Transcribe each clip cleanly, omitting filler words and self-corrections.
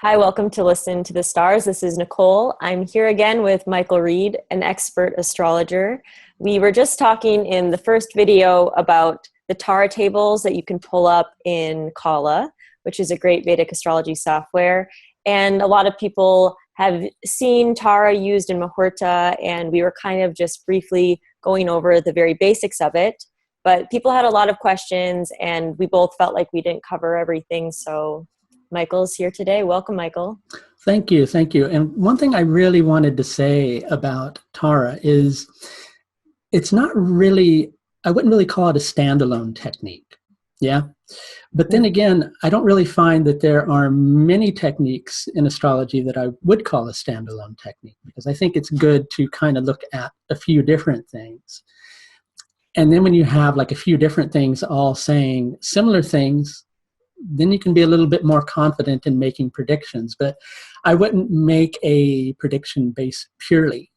Hi, welcome to Listen to the Stars. This is Nicole. I'm here again with Michael Reed, an expert astrologer. We were just talking in the first video about the Tara tables that you can pull up in Kala, which is a great Vedic astrology software. And a lot of people have seen Tara used in Muhurta, and we were kind of just briefly going over the very basics of it. But people had a lot of questions, and we both felt like we didn't cover everything, so Michael's here today. Welcome, Michael. Thank you. Thank you. And one thing I really wanted to say about Tara is it's not really, I wouldn't really call it a standalone technique. Yeah. But then again, I don't really find that there are many techniques in astrology that I would call a standalone technique, because I think it's good to kind of look at a few different things. And then when you have like a few different things all saying similar things, then you can be a little bit more confident in making predictions. But I wouldn't make a prediction based purely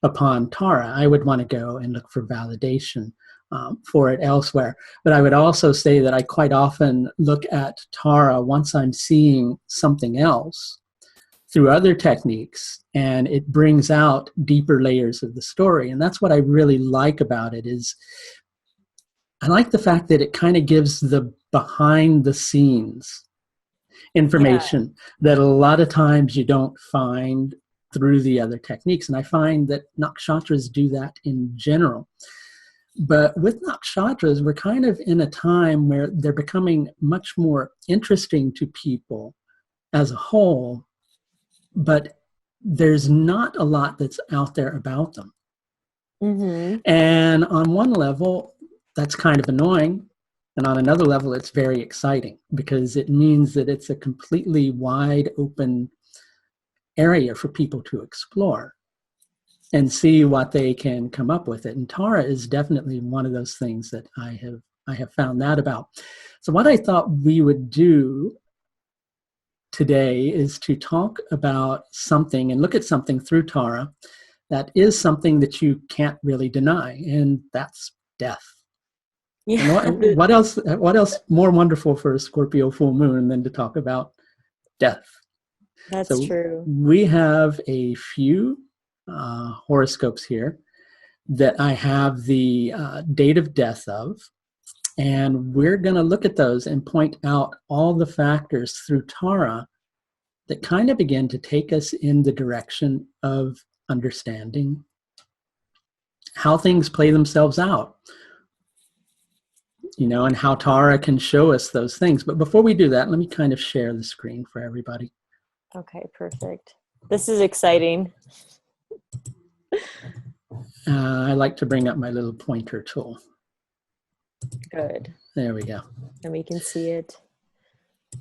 upon Tara. I would want to go and look for validation for it elsewhere. But I would also say that I quite often look at Tara once I'm seeing something else through other techniques, and it brings out deeper layers of the story. And that's what I really like about it. Is I like the fact that it kind of gives the behind the scenes information that a lot of times you don't find through the other techniques. And I find that nakshatras do that in general. But with nakshatras, we're kind of in a time where they're becoming much more interesting to people as a whole, but there's not a lot that's out there about them. Mm-hmm. And on one level, that's kind of annoying. And on another level, it's very exciting, because it means that it's a completely wide open area for people to explore and see what they can come up with it. And Tara is definitely one of those things that I have found that about. So what I thought we would do today is to talk about something and look at something through Tara that is something that you can't really deny, and that's death. Yeah. And what else more wonderful for a Scorpio full moon than to talk about death? That's true. We have a few horoscopes here that I have the date of death of, and we're going to look at those and point out all the factors through Tara that kind of begin to take us in the direction of understanding how things play themselves out, you know, and how Tara can show us those things. But before we do that, let me kind of share the screen for everybody. Okay, perfect. This is exciting. I like to bring up my little pointer tool. Good. There we go. And we can see it.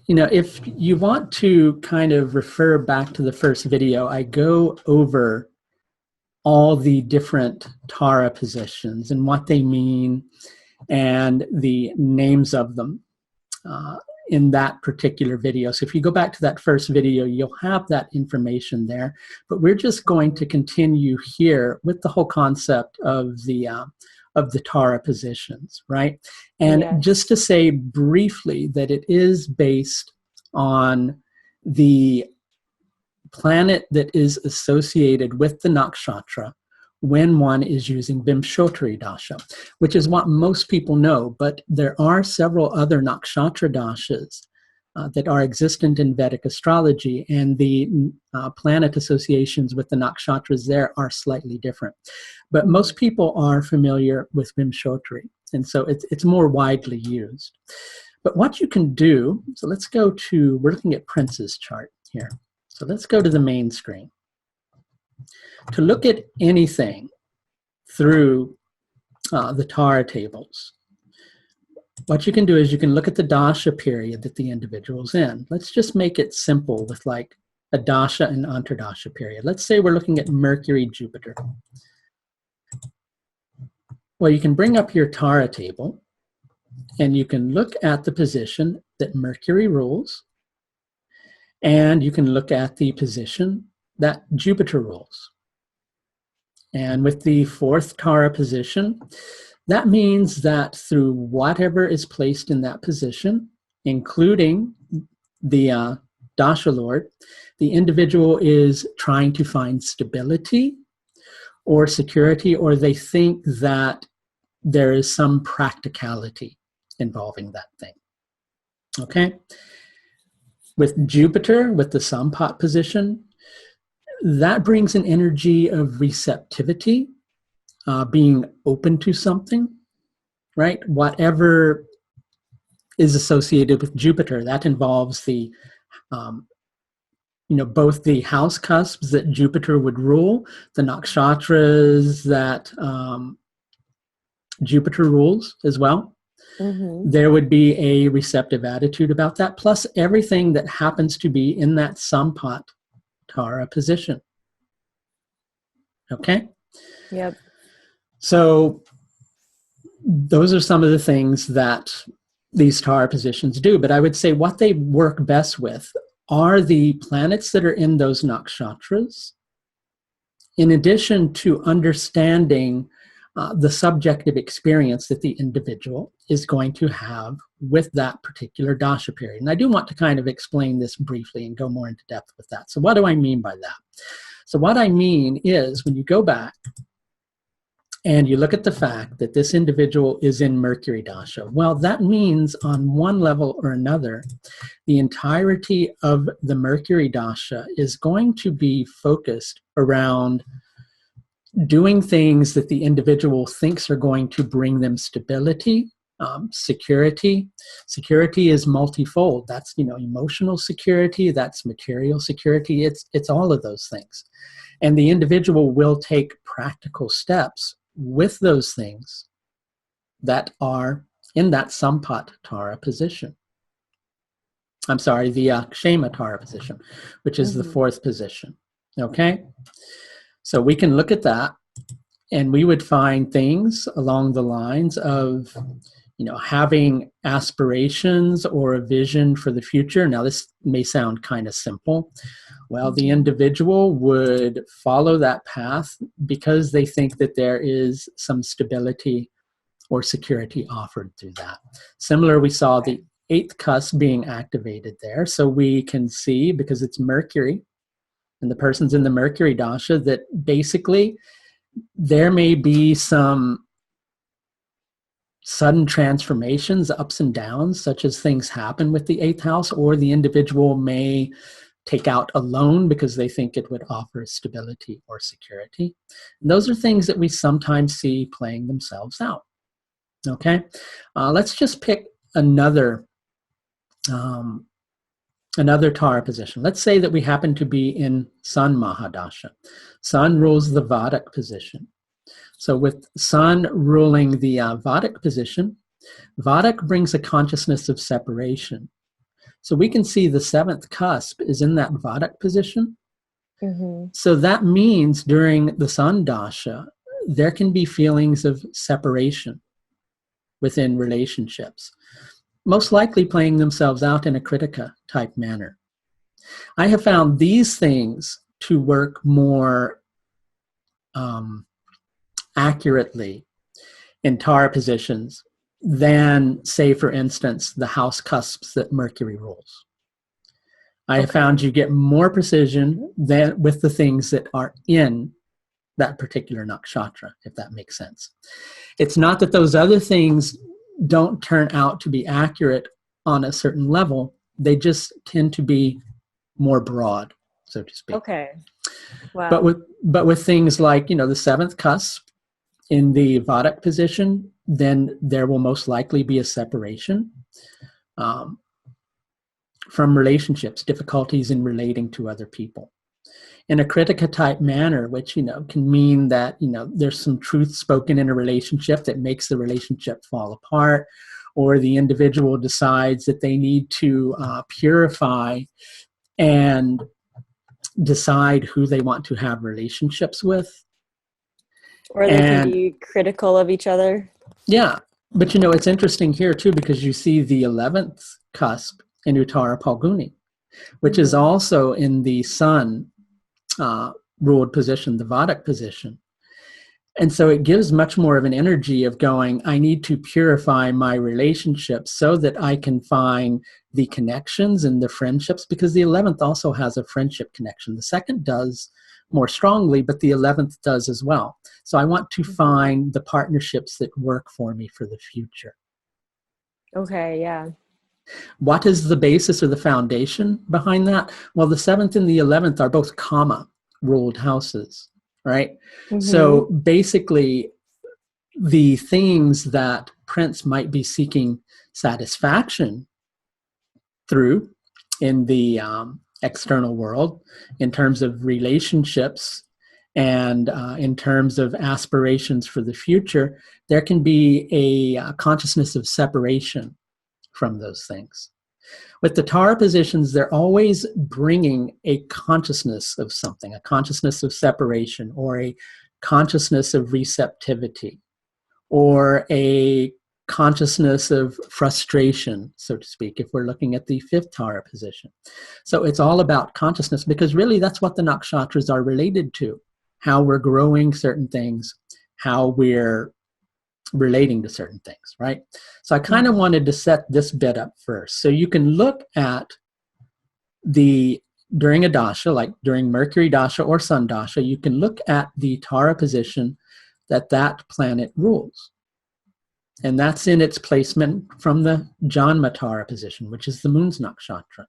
You know, if you want to kind of refer back to the first video, I go over all the different Tara positions and what they mean and the names of them in that particular video. So if you go back to that first video, you'll have that information there. But we're just going to continue here with the whole concept of the Tara positions, right? And just to say briefly that it is based on the planet that is associated with the nakshatra when one is using Vimshottari dasha, which is what most people know. But there are several other nakshatra dashas that are existent in Vedic astrology, and the planet associations with the nakshatras there are slightly different. But most people are familiar with Vimshottari, and so it's more widely used. But what you can do, so let's go to, we're looking at Prince's chart here. So let's go to the main screen. To look at anything through the Tara tables, what you can do is you can look at the dasha period that the individual's in. Let's just make it simple with like a dasha and antardasha period. Let's say we're looking at Mercury, Jupiter. Well, you can bring up your Tara table and you can look at the position that Mercury rules, and you can look at the position that Jupiter rules. And with the fourth Tara position, that means that through whatever is placed in that position, including the dasha lord, the individual is trying to find stability or security, or they think that there is some practicality involving that thing. Okay? With Jupiter, with the Sampat position, that brings an energy of receptivity, being open to something, right? Whatever is associated with Jupiter, that involves the both the house cusps that Jupiter would rule, the nakshatras that Jupiter rules as well. Mm-hmm. There would be a receptive attitude about that, plus everything that happens to be in that Sampat Tara position. Okay? Yep. So those are some of the things that these Tara positions do. But I would say what they work best with are the planets that are in those nakshatras, in addition to understanding the subjective experience that the individual is going to have with that particular dasha period. And I do want to kind of explain this briefly and go more into depth with that. So what do I mean by that? So what I mean is when you go back and you look at the fact that this individual is in Mercury dasha, well, that means on one level or another, the entirety of the Mercury dasha is going to be focused around doing things that the individual thinks are going to bring them stability, security. Security is multifold. That's, emotional security, that's material security, it's all of those things. And the individual will take practical steps with those things that are in that Sampat Tara position. I'm sorry, the Kshema Tara position, which is the fourth position. Okay? So we can look at that and we would find things along the lines of, having aspirations or a vision for the future. Now, this may sound kind of simple. Well, the individual would follow that path because they think that there is some stability or security offered through that. Similar, we saw the eighth cusp being activated there. So we can see, because it's Mercury, and the person's in the Mercury dasha, that basically there may be some sudden transformations, ups and downs, such as things happen with the eighth house, or the individual may take out a loan because they think it would offer stability or security. And those are things that we sometimes see playing themselves out. Okay, let's just pick another Tara position. Let's say that we happen to be in Sun Mahadasha. Sun rules the Vadak position. So with Sun ruling the Vadak position, Vadak brings a consciousness of separation. So we can see the seventh cusp is in that Vadak position. Mm-hmm. So that means during the Sun Dasha, there can be feelings of separation within relationships, most likely playing themselves out in a Kritika type manner. I have found these things to work more accurately in Tara positions than, say, for instance, the house cusps that Mercury rules. I have found you get more precision than with the things that are in that particular nakshatra, if that makes sense. It's not that those other things don't turn out to be accurate on a certain level. They just tend to be more broad, so to speak. Okay. Wow. But with things like, the seventh cusp in the Vadak position, then there will most likely be a separation from relationships, difficulties in relating to other people. In a Kritika type manner, which, can mean that, there's some truth spoken in a relationship that makes the relationship fall apart, or the individual decides that they need to purify and decide who they want to have relationships with. Or they can be critical of each other. Yeah. But, it's interesting here, too, because you see the 11th cusp in Uttara Palguni, which is also in the Sun ruled position, the Vadak position. And so it gives much more of an energy of going, I need to purify my relationships so that I can find the connections and the friendships, because the 11th also has a friendship connection. The second does more strongly, but the 11th does as well. So I want to find the partnerships that work for me for the future. Okay, yeah. What is the basis or the foundation behind that? Well, the 7th and the 11th are both comma ruled houses, right? So basically, the things that Prince might be seeking satisfaction through in the external world, in terms of relationships and in terms of aspirations for the future, there can be a consciousness of separation from those things. With the Tara positions, they're always bringing a consciousness of something, a consciousness of separation, or a consciousness of receptivity, or a consciousness of frustration, so to speak, if we're looking at the 5th Tara position. So it's all about consciousness, because really that's what the nakshatras are related to, how we're growing certain things, how we're relating to certain things, right? So I kind of wanted to set this bit up first. So you can look at during a dasha, like during Mercury dasha or Sun dasha, you can look at the Tara position that planet rules. And that's in its placement from the Janma Tara position, which is the moon's nakshatra.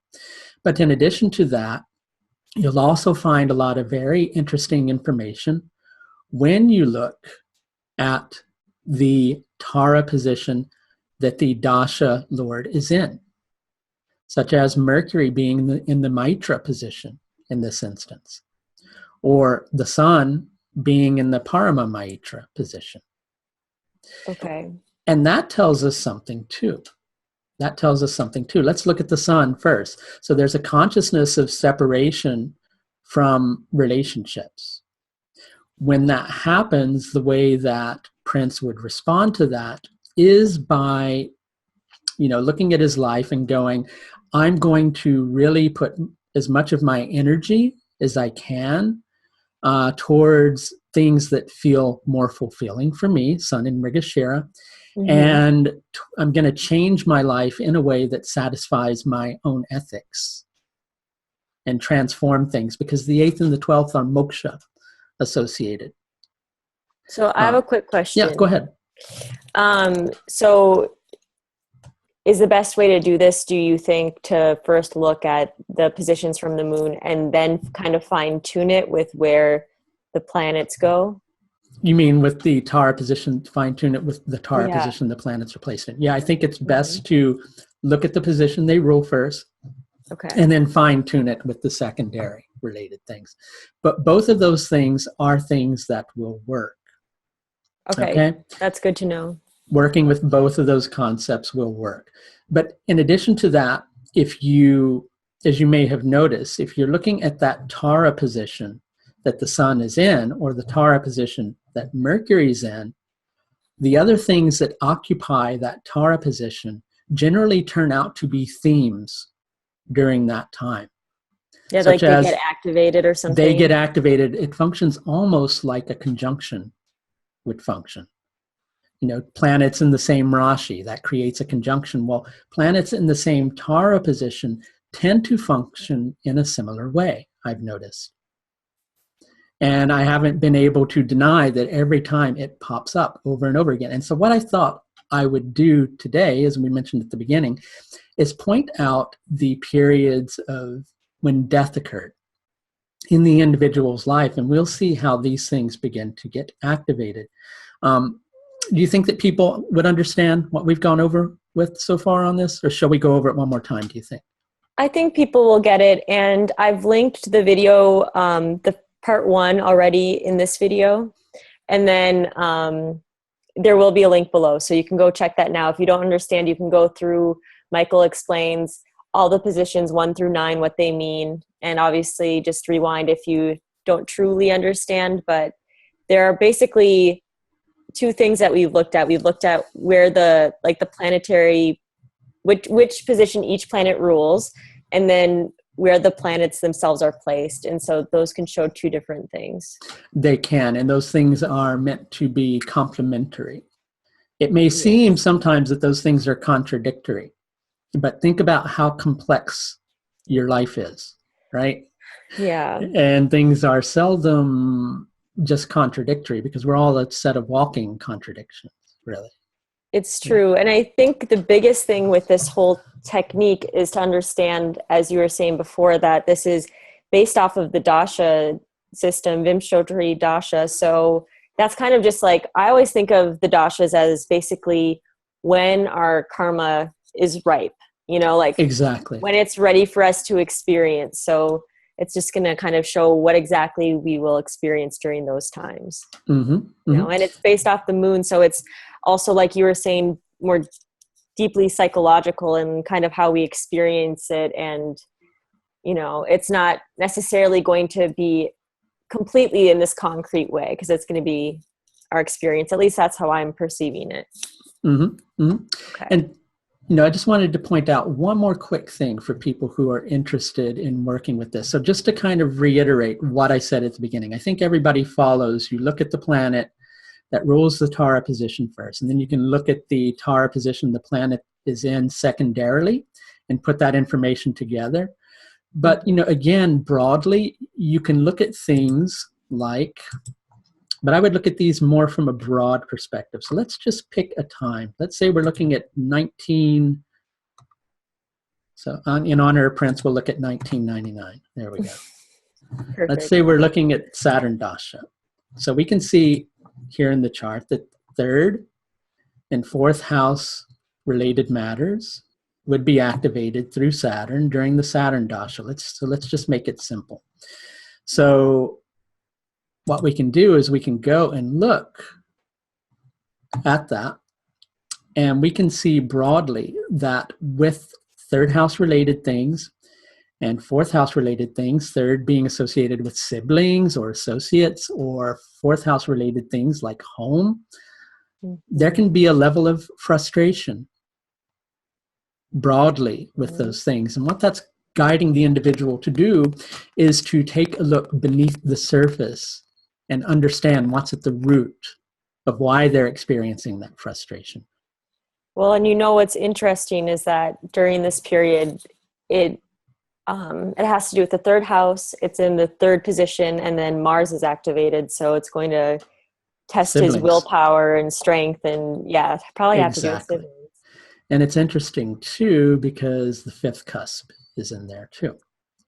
But in addition to that, you'll also find a lot of very interesting information when you look at the Tara position that the dasha lord is in, such as Mercury being in the Maitra position in this instance, or the sun being in the Parama Maitra position. Okay. And that tells us something too. Let's look at the sun first. So there's a consciousness of separation from relationships. When that happens, the way that Prince would respond to that is by, looking at his life and going, I'm going to really put as much of my energy as I can towards things that feel more fulfilling for me, Sun in Mrigashira, and I'm going to change my life in a way that satisfies my own ethics and transform things, because the 8th and the 12th are moksha associated. So I have a quick question. Yeah, go ahead. So is the best way to do this, do you think, to first look at the positions from the moon and then kind of fine tune it with where the planets go? You mean with the Tara position, fine tune it with the Tara position the planets are placed in? Yeah, I think it's best to look at the position they rule first, and then fine tune it with the secondary related things. But both of those things are things that will work. Okay. That's good to know. Working with both of those concepts will work. But in addition to that, as you may have noticed, if you're looking at that Tara position that the sun is in, or the Tara position that Mercury is in, the other things that occupy that Tara position generally turn out to be themes during that time. Yeah, like they get activated or something. They get activated. It functions almost like a conjunction would function. Planets in the same Rashi, that creates a conjunction. Well, planets in the same Tara position tend to function in a similar way, I've noticed. And I haven't been able to deny that every time it pops up over and over again. And so what I thought I would do today, as we mentioned at the beginning, is point out the periods of when death occurred in the individual's life, and we'll see how these things begin to get activated. Do you think that people would understand what we've gone over with so far on this, or shall we go over it one more time, do you think? I think people will get it, and I've linked the video, the part 1 already in this video, and then there will be a link below, so you can go check that now. If you don't understand, you can go through. Michael explains all the positions 1 through 9, what they mean, and obviously just rewind if you don't truly understand. But there are basically 2 things that we've looked at. We've looked at where the planetary, which position each planet rules, and then where the planets themselves are placed. And so those can show two different things. They can, and those things are meant to be complementary. It may seem Yes. sometimes that those things are contradictory, but think about how complex your life is, right? Yeah. And things are seldom just contradictory because we're all a set of walking contradictions, really. It's true. And I think the biggest thing with this whole technique is to understand, as you were saying before, that this is based off of the dasha system, Vimshottari dasha. So that's kind of just like, I always think of the dashas as basically when our karma is ripe, like Exactly. when it's ready for us to experience. So it's just going to kind of show what exactly we will experience during those times. And it's based off the moon. So it's also, like you were saying, more deeply psychological and kind of how we experience it. And, it's not necessarily going to be completely in this concrete way, because it's going to be our experience. At least that's how I'm perceiving it. Okay. And I just wanted to point out one more quick thing for people who are interested in working with this. So just to kind of reiterate what I said at the beginning, I think everybody follows. You look at the planet that rules the Tara position first, and then you can look at the Tara position the planet is in secondarily and put that information together. But, again, broadly, you can look at things like, but I would look at these more from a broad perspective. So let's just pick a time. Let's say we're looking at in honor of Prince, we'll look at 1999. There we go. Perfect. Let's say we're looking at Saturn Dasha. So we can see here in the chart that third and fourth house related matters would be activated through Saturn during the Saturn Dasha. Let's just make it simple. So what we can do is we can go and look at that, and we can see broadly that with third house related things and fourth house related things, third being associated with siblings or associates, or fourth house related things like home, there can be a level of frustration broadly with those things. And what that's guiding the individual to do is to take a look beneath the surface and understand what's at the root of why they're experiencing that frustration. Well, and what's interesting is that during this period, it has to do with the third house. It's in the third position, and then Mars is activated. So it's going to test his willpower and strength, and probably have to do with siblings. And it's interesting too, because the fifth cusp is in there too.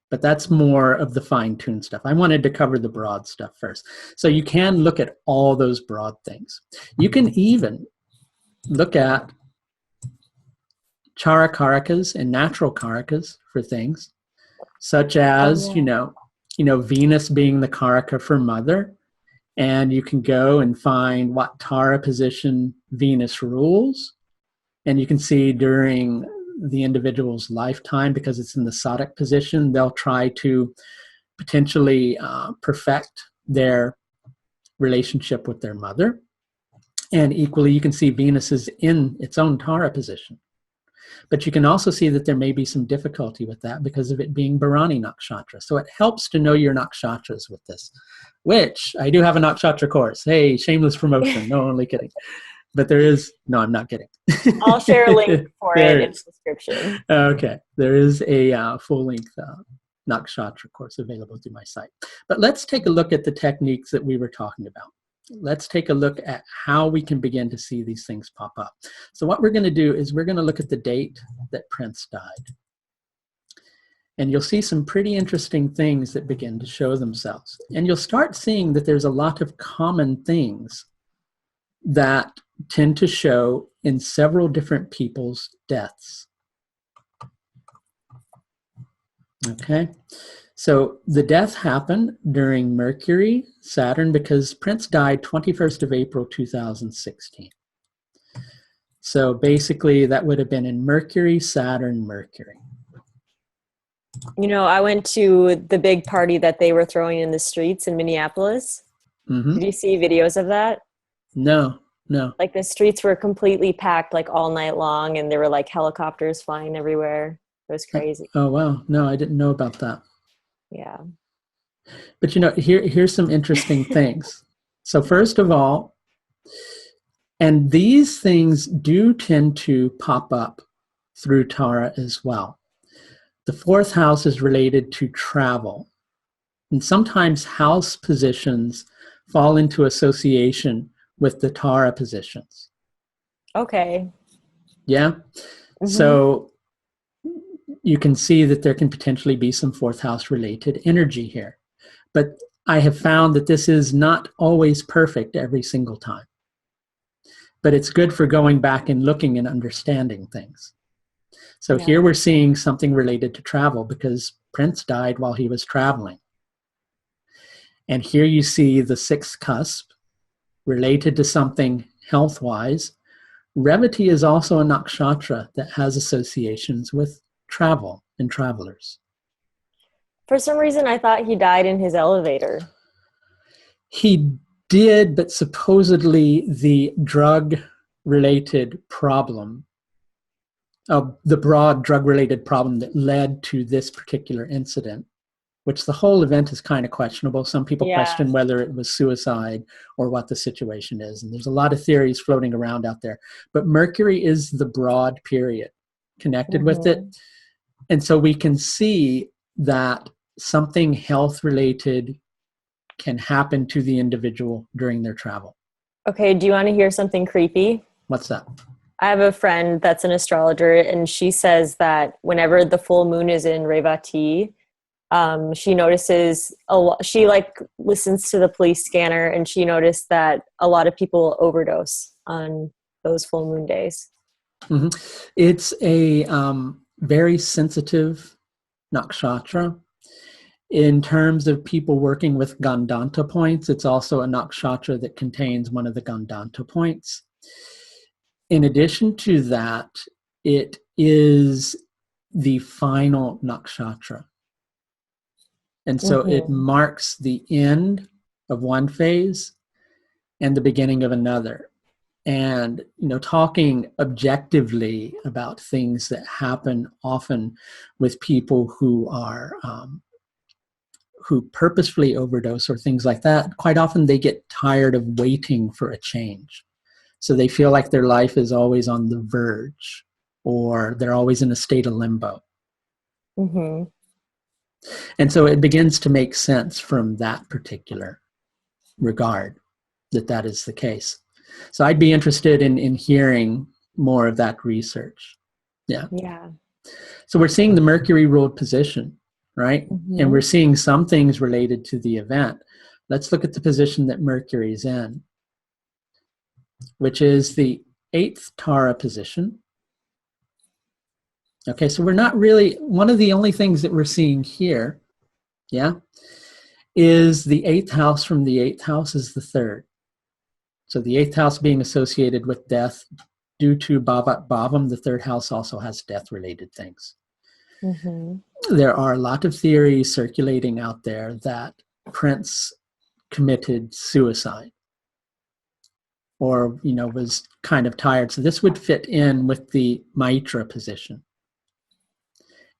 But that's more of the fine-tuned stuff. I wanted to cover the broad stuff first. So you can look at all those broad things. You can even look at Chara Karakas and natural Karakas for things, such as, Venus being the Karaka for mother. And you can go and find what Tara position Venus rules. And you can see during the individual's lifetime, because it's in the Sadak position, they'll try to potentially perfect their relationship with their mother. And equally, you can see Venus is in its own Tara position. But you can also see that there may be some difficulty with that because of it being Bharani Nakshatra. So it helps to know your nakshatras with this, which I do have a nakshatra course. Hey, shameless promotion. No, only kidding. But there is, no, I'm not kidding. I'll share a link for it in the description. Okay. There is a full-length nakshatra course available through my site. But let's take a look at the techniques that we were talking about. Let's take a look at how we can begin to see these things pop up. So what we're going to do is we're going to look at the date that Prince died. And you'll see some pretty interesting things that begin to show themselves. And you'll start seeing that there's a lot of common things that tend to show in several different people's deaths. Okay, so the death happened during Mercury, Saturn, because Prince died 21st of April, 2016. So basically that would have been in Mercury, Saturn, Mercury. I went to the big party that they were throwing in the streets in Minneapolis. Mm-hmm. Did you see videos of that? No. Like the streets were completely packed like all night long, and there were like helicopters flying everywhere. It was crazy. Oh, wow. No, I didn't know about that. Yeah. But here's some interesting things. So first of all, and these things do tend to pop up through Tara as well. The fourth house is related to travel. And sometimes house positions fall into association with the Tara positions. Okay. Yeah. Mm-hmm. So you can see that there can potentially be some fourth house related energy here. But I have found that this is not always perfect every single time. But it's good for going back and looking and understanding things. So here we're seeing something related to travel because Prince died while he was traveling. And here you see the sixth cusp related to something health-wise. Revati is also a nakshatra that has associations with travel and travelers. For some reason, I thought he died in his elevator. He did, but supposedly the drug-related problem, the broad drug-related problem that led to this particular incident, which the whole event is kind of questionable. Some people question whether it was suicide or what the situation is. And there's a lot of theories floating around out there. But Mercury is the broad period connected with it. And so we can see that something health-related can happen to the individual during their travel. Okay, do you want to hear something creepy? What's that? I have a friend that's an astrologer, and she says that whenever the full moon is in Revati, she notices she like listens to the police scanner, and she noticed that a lot of people overdose on those full moon days. Mm-hmm. It's a very sensitive nakshatra. In terms of people working with Gandanta points, it's also a nakshatra that contains one of the Gandanta points. In addition to that, it is the final nakshatra. And so it marks the end of one phase and the beginning of another. And, talking objectively about things that happen often with people who are, who purposefully overdose or things like that, quite often they get tired of waiting for a change. So they feel like their life is always on the verge or they're always in a state of limbo. Mm-hmm. And so it begins to make sense from that particular regard that is the case. So I'd be interested in hearing more of that research. Yeah. So we're seeing the Mercury ruled position, right? Mm-hmm. And we're seeing some things related to the event. Let's look at the position that Mercury is in, which is the 8th Tara position. Okay, so we're not really, one of the only things that we're seeing here, is the 8th house from the 8th house is the 3rd. So the 8th house being associated with death due to Bhavat Bhavam, the 3rd house also has death-related things. Mm-hmm. There are a lot of theories circulating out there that Prince committed suicide or, was kind of tired. So this would fit in with the Maitra position,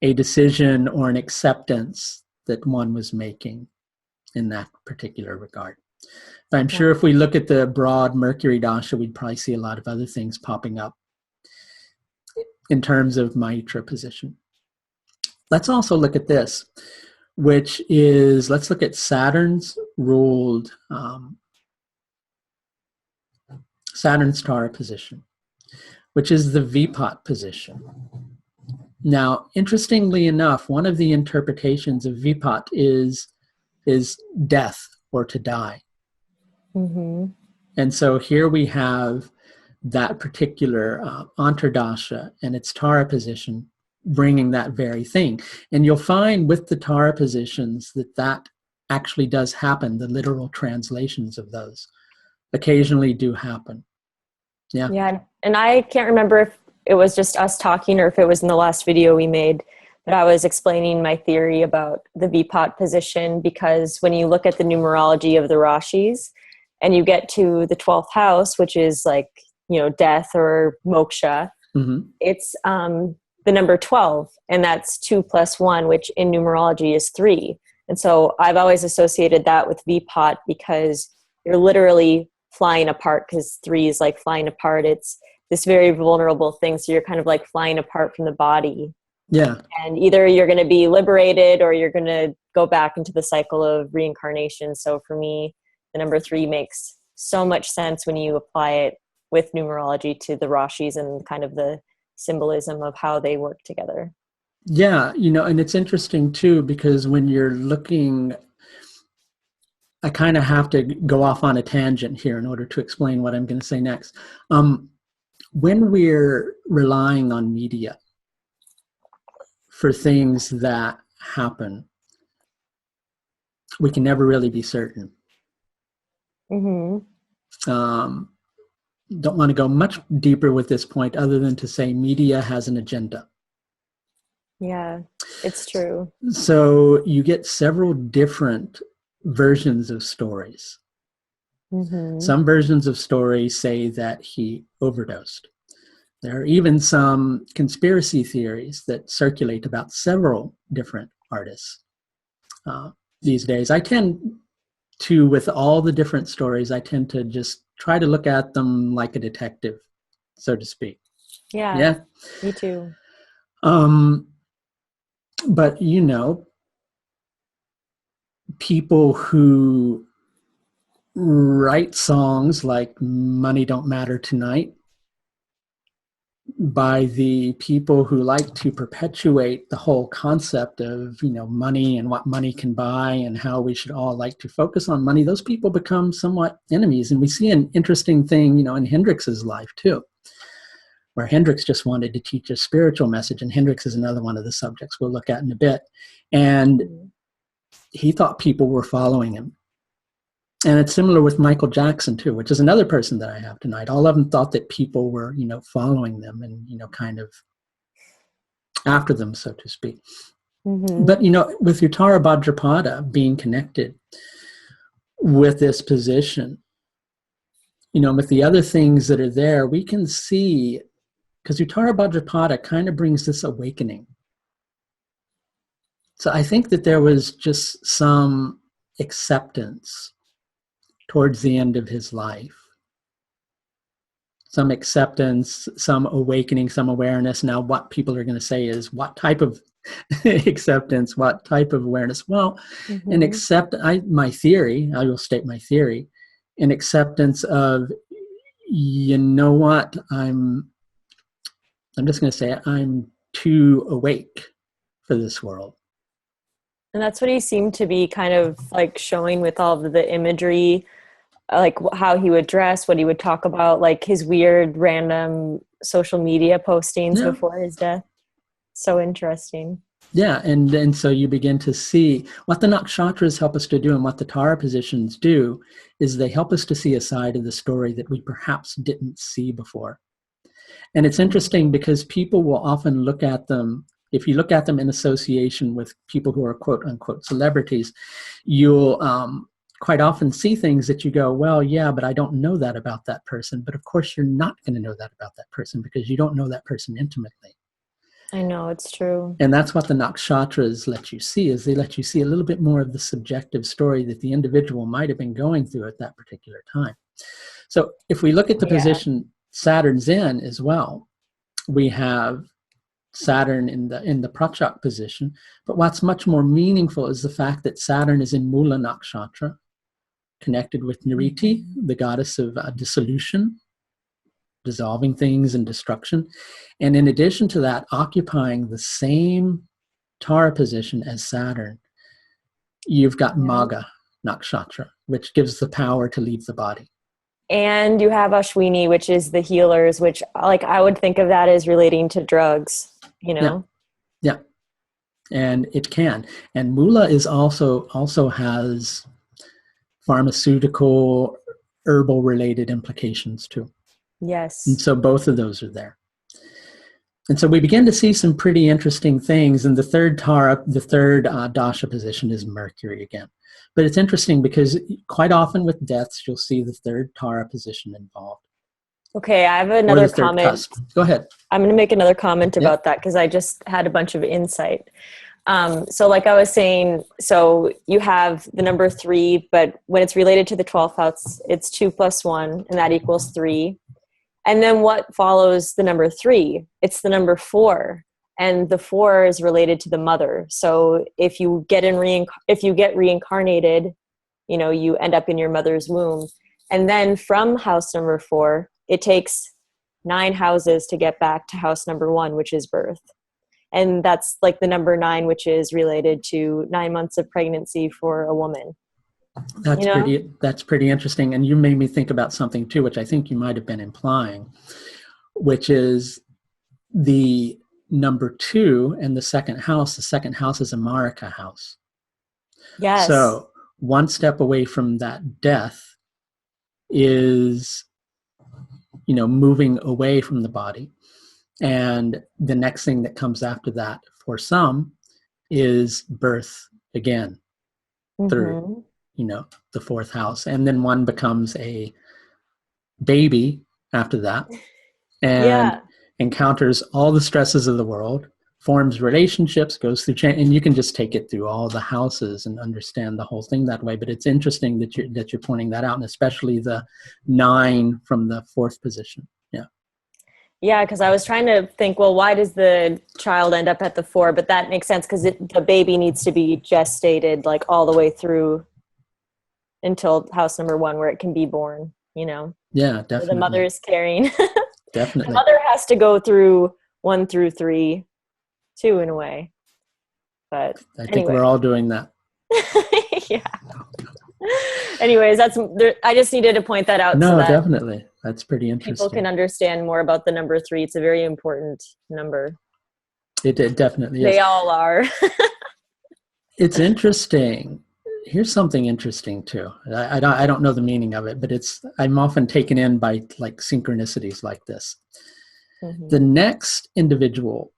a decision or an acceptance that one was making in that particular regard. But I'm sure if we look at the broad Mercury dasha, we'd probably see a lot of other things popping up in terms of Maitra position. Let's also look at this, which is, let's look at Saturn's ruled, Saturn's Tara position, which is the Vipat position. Now, interestingly enough, one of the interpretations of Vipat is death or to die. Mm-hmm. And so here we have that particular Antardasha and its Tara position bringing that very thing. And you'll find with the Tara positions that actually does happen. The literal translations of those occasionally do happen. Yeah, and I can't remember if it was just us talking or if it was in the last video we made, but I was explaining my theory about the Vipat position, because when you look at the numerology of the Rashis and you get to the 12th house, which is like, death or moksha, mm-hmm. It's the number 12, and that's 2 plus 1, which in numerology is 3. And so I've always associated that with VPOT because you're literally flying apart, because 3 is like flying apart. It's this very vulnerable thing. So you're kind of like flying apart from the body. Yeah. And either you're going to be liberated or you're going to go back into the cycle of reincarnation. So for me, the number 3 makes so much sense when you apply it with numerology to the Rashis and kind of the symbolism of how they work together. Yeah, and it's interesting too, because when you're looking, I kind of have to go off on a tangent here in order to explain what I'm going to say next. When we're relying on media for things that happen, we can never really be certain. Mm-hmm. Don't want to go much deeper with this point other than to say media has an agenda. Yeah, it's true. So you get several different versions of stories. Mm-hmm. Some versions of stories say that he overdosed. There are even some conspiracy theories that circulate about several different artists these days. I tend to, with all the different stories, I tend to just try to look at them like a detective, so to speak. Yeah. Me too. But, people who write songs like Money Don't Matter Tonight by the people who like to perpetuate the whole concept of, money and what money can buy and how we should all like to focus on money, those people become somewhat enemies. And we see an interesting thing, in Hendrix's life too, where Hendrix just wanted to teach a spiritual message. And Hendrix is another one of the subjects we'll look at in a bit. And he thought people were following him. And it's similar with Michael Jackson too, which is another person that I have tonight. All of them thought that people were, following them and, kind of after them, so to speak. Mm-hmm. But, with Uttara Bhadrapada being connected with this position, with the other things that are there, we can see, because Uttara Bhadrapada kind of brings this awakening. So I think that there was just some acceptance towards the end of his life. Some acceptance, some awakening, some awareness. Now, what people are going to say is, what type of acceptance, what type of awareness? Well, my theory, I will state my theory, an acceptance of, what, I'm just going to say, I'm too awake for this world. And that's what he seemed to be kind of like showing with all of the imagery, like how he would dress, what he would talk about, like his weird random social media postings before his death. So interesting. Yeah, and so you begin to see what the nakshatras help us to do, and what the Tara positions do is they help us to see a side of the story that we perhaps didn't see before. And it's interesting because people will often look at them, if you look at them in association with people who are quote unquote celebrities, you'll quite often see things that you go, well, yeah, but I don't know that about that person. But of course, you're not going to know that about that person because you don't know that person intimately. I know, it's true. And that's what the nakshatras let you see, is they let you see a little bit more of the subjective story that the individual might have been going through at that particular time. So if we look at the position Saturn's in as well, we have Saturn in the Prachak position. But what's much more meaningful is the fact that Saturn is in Mula Nakshatra, connected with Niriti, the goddess of dissolution, dissolving things and destruction. And in addition to that, occupying the same Tara position as Saturn, you've got Magha Nakshatra, which gives the power to leave the body. And you have Ashwini, which is the healers, which like I would think of that as relating to drugs, Yeah. And it can. And Mula is also has pharmaceutical, herbal related implications too. Yes. And so both of those are there. And so we begin to see some pretty interesting things. And the third dasha position is Mercury again. But it's interesting because quite often with deaths, you'll see the third Tara position involved. Okay, I have or another the third comment. cusp. Go ahead. I'm going to make another comment Yep. about that because I just had a bunch of insight. So like I was saying, so you have the number 3, but when it's related to the 12th house, it's 2 plus 1, and that equals 3. And then what follows the number 3? It's the number 4. And the 4 is related to the mother. So if you get reincarnated, you know, you end up in your mother's womb. And then from house number 4, it takes 9 houses to get back to house number 1, which is birth. And that's like the number 9, which is related to 9 months of pregnancy for a woman. That's pretty interesting. And you made me think about something too, which I think you might have been implying, which is the number 2 and the second house. The second house is a Marika house. Yes. So one step away from that death is, you know, moving away from the body. And the next thing that comes after that for some is birth again through, you know, the 4th house. And then one becomes a baby after that and encounters all the stresses of the world, forms relationships, goes through change, and you can just take it through all the houses and understand the whole thing that way. But it's interesting that you're pointing that out, and especially the 9 from the 4th position. Yeah, because I was trying to think, well, why does the child end up at the 4? But that makes sense because the baby needs to be gestated like all the way through until house number 1 where it can be born, you know? Yeah, definitely. So the mother is carrying. Definitely. The mother has to go through 1 through 3, too, in a way. But I think we're all doing that. Yeah. Anyways, I just needed to point that out. No, so that definitely. That's pretty interesting. People can understand more about the number 3. It's a very important number. It definitely is. They all are. It's interesting. Here's something interesting too. I don't know the meaning of it, but I'm often taken in by like synchronicities like this. Mm-hmm. The next individual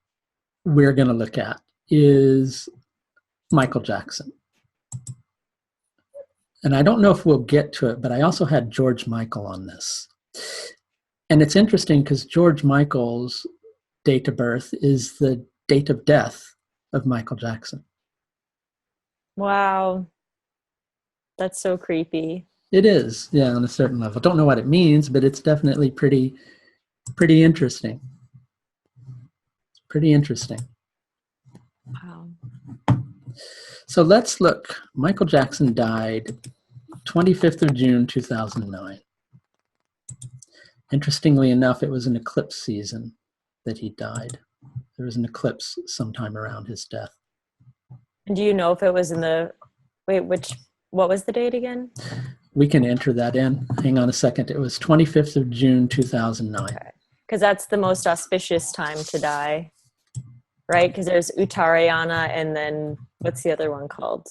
we're going to look at is Michael Jackson. And I don't know if we'll get to it, but I also had George Michael on this. And it's interesting because George Michael's date of birth is the date of death of Michael Jackson. Wow. That's so creepy. It is, yeah, on a certain level. Don't know what it means, but it's definitely pretty interesting. Pretty interesting. Wow. So let's look. Michael Jackson died 25th of June, 2009. Interestingly enough, it was an eclipse season that he died. There was an eclipse sometime around his death. And do you know if it was in the... Wait, what was the date again? We can enter that in. Hang on a second. It was 25th of June, 2009. Okay. Because that's the most auspicious time to die, right? Because there's Uttarayana and then what's the other one called?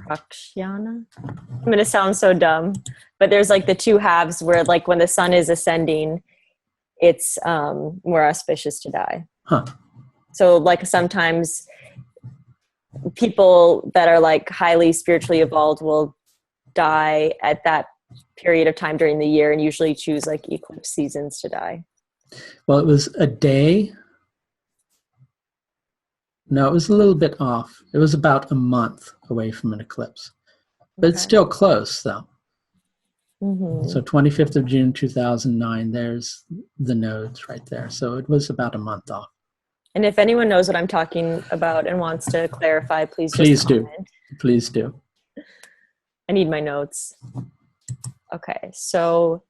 Prakshyana? I'm going to sound so dumb. But there's like the 2 halves where like when the sun is ascending, it's more auspicious to die. Huh. So like sometimes people that are like highly spiritually evolved will die at that period of time during the year and usually choose like eclipse seasons to die. Well, it was a day. No, it was a little bit off. It was about a month away from an eclipse. But It's still close, though. Mm-hmm. So 25th of June, 2009, there's the nodes right there. So it was about a month off. And if anyone knows what I'm talking about and wants to clarify, please do. Please do. I need my notes. Okay, so